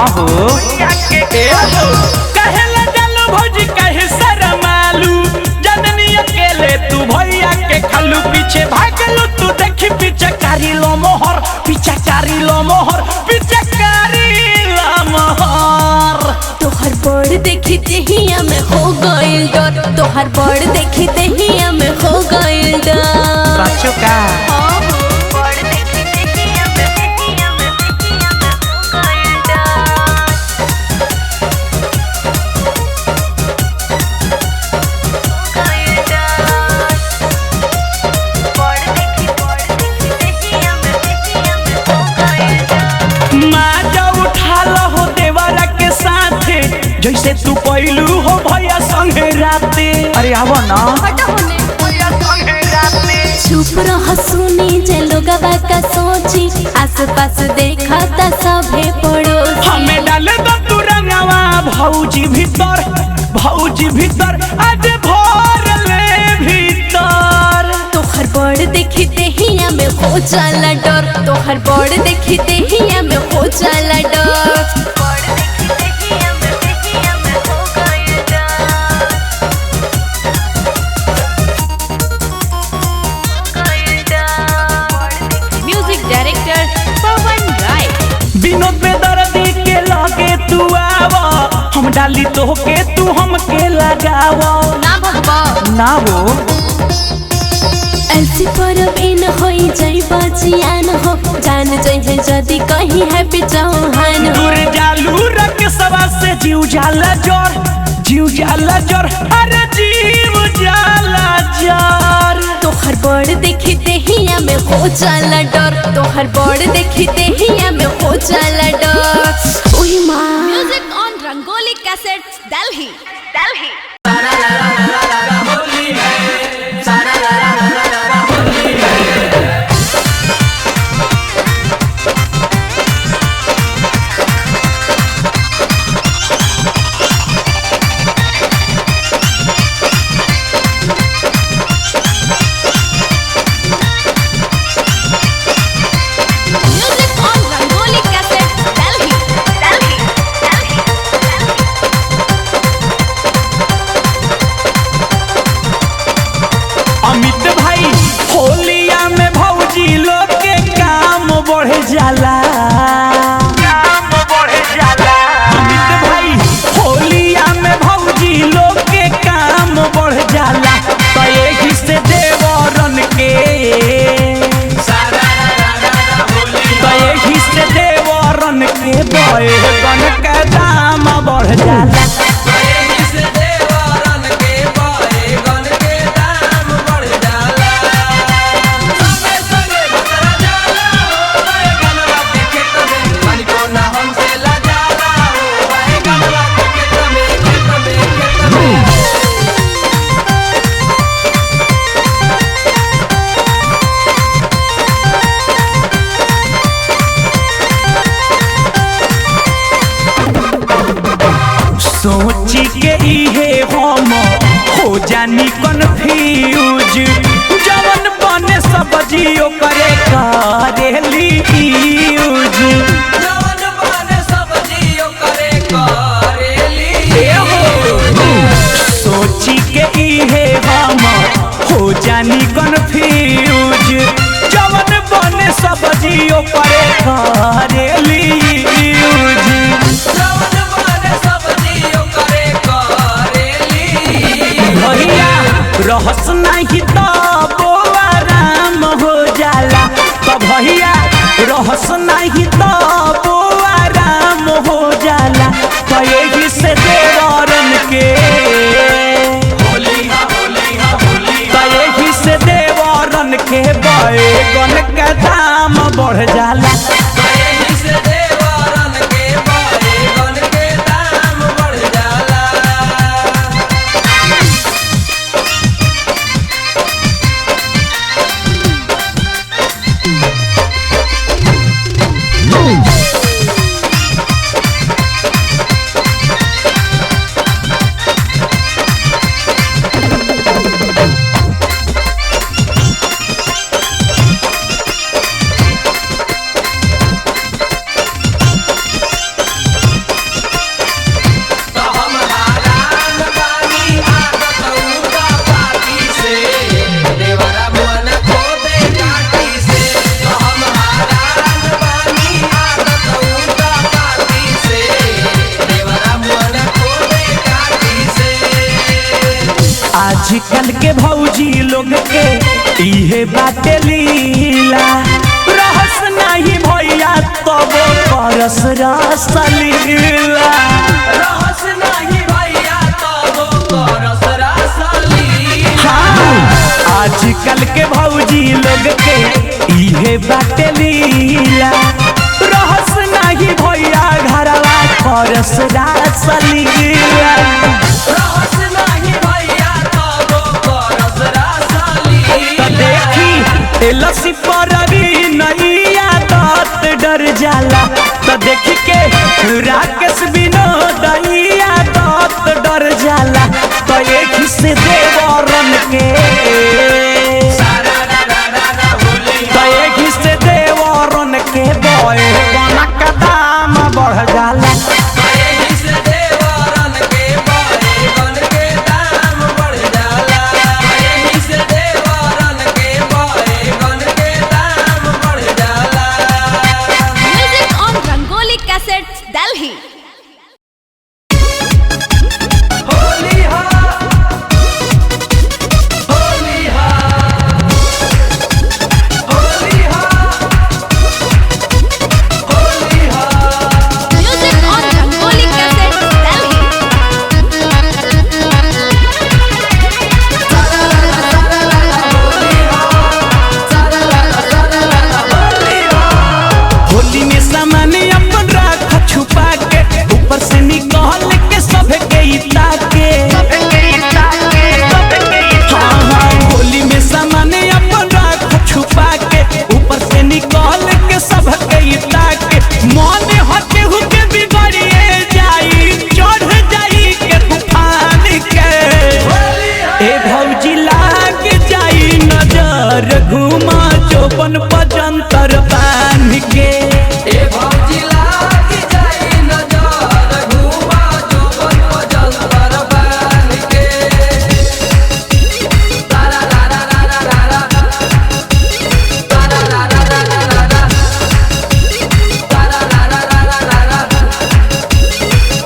हाँ हो कहला जालू भौजी कहे शरमालू जननी अकेले तू भैया के खालू पीछे भागलू तू देखी पीछे कारी लो मोहर पीछे कारी लो मोहर पीछे कारी लो मोहर तोहर बड़ देखी देहिया में हो गइल डर तोहर बड़ देखी देहिया में हो गइल डर सचो का जैसे तू पहलू हो भैया संगे राते अरे आवो ना चुप रह सुनी जे लोगवा का सोची आस पास देखा ता सभे पड़ोसी हमें डाल दो तू रंगवा भौजी भीतर आज भोर ले भीतर तोहर बड़ देखी देहिया में हो जाला डर तोहर बड़ देखी देहिया में हो जाला डर विनोद बेदर्दी के लगे तू आवा हम डाली तो के तू हमके लगावा ना भगवा ना वो ऐसी परब इन होई जाई बचियान हो जान जाई जदी कहीं है पिचौहान दूर जालू रख सवा से जीव जाला जोर अरे जीव जाला जोर तोहर बड़ देखी देहिया में हो जाला डर तोहर बड़ देखी देहिया में हो जाला डर ओही मां music on rangoli cassettes Delhi Amit भाई होलिया में भौजी लोग के काम बढ़ जाला अमित भाई होलिया में भौजी लोग के काम बढ़ जाला तो यही से देवरन के बैगन के दाम बढ़ जाला सोची के इहे हम हो जानी कन्फ्यूज जवन बने सब्जियों करे करेली यूज सोची के इहे हम हो जानी कन्फ्यूज जवन बने सब्जियों करे करेली यूज रहस नहीं तो आराम हो जाला तो भैया रहस नहीं तो आराम हो जाला तो यही से देवरन के बैगन के दाम बढ़ जाला आजकल के भौजी लोग के इहे बाटे लीला रहस नहीं भैया तब करस रसलीला रहस नहीं भैया तब करस रसलीला आजकल के भौजी लोग के इहे बाटे लीला रहस नहीं भैया घरवा करस रसलीला रहस नहीं भैया तब करस रसलीला देखी लसी परवी नैया दत डर जाला तो देख के राकेश विनोदैया दत डर जाला तो एक से देवरन के तो एक से देवरन के बॉय बना का दाम बढ़ जाला Delhi घुमा चौपन पचंतर बांध के भौजी लाग जाई नजर घुमा चौपन पचंतर बांध के तारा रा रा रा रा रा रा तारा रा रा रा रा रा रा तारा रा रा रा रा रा रा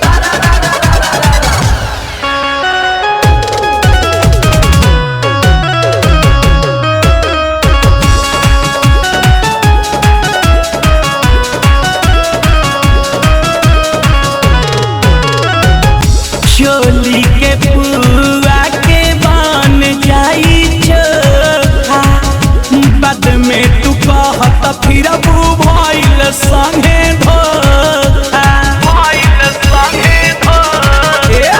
तारा रा रा रा रा रा चोली के पुआ के बन जाई चोखा बाद में तू कहत फिर भइल संगे धोखा भइल संगे धोखा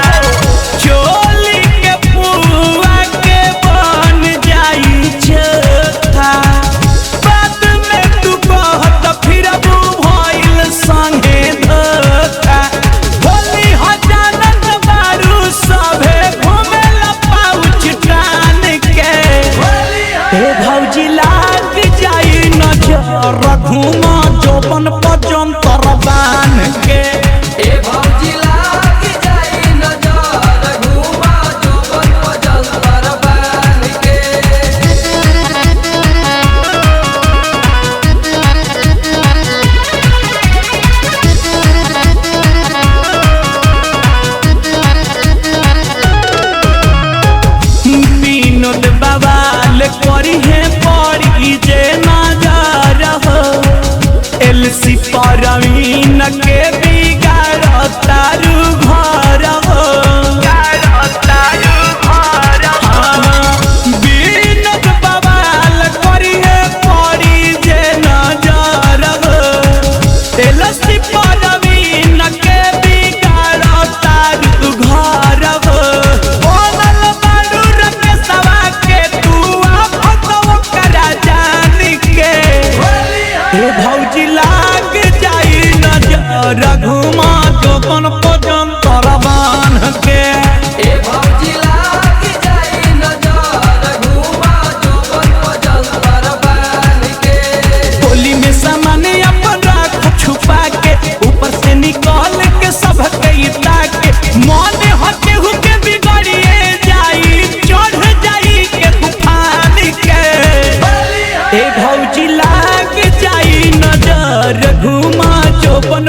चोली के पुआ के बन जाई चोखा बाद में तू कहत फिर भइल संगे धोखा होली हजार सभे घूमेला पाउच टान के भौजी लाग जाई नजर घुमा चौपन पचंतर बांध के भौजी लाग जाई नजर घुमा चौपन पचंतर बांध के विनोद बवाल करी है पड़ी जे नजर हो एलसी परवीन के बिगाड़ तारू घर हो विनोद बवाल करी है पड़ी जे नजर हो एलसी परवीन के बिगाड़ तारू घर हो भौजी लाग जाई नजर घुमा चौपन पचंतर बांध के भौजी लाग जाई नजर घुमा चौपन पचंतर बांध के होली में सामान अपन रख छुपा के ऊपर से निकाल के सब के ताके मन हटे हुके बिगड़िए जाई चढ़ जाई के तूफान के भौजी लाग जाई नजर घुमा चौपन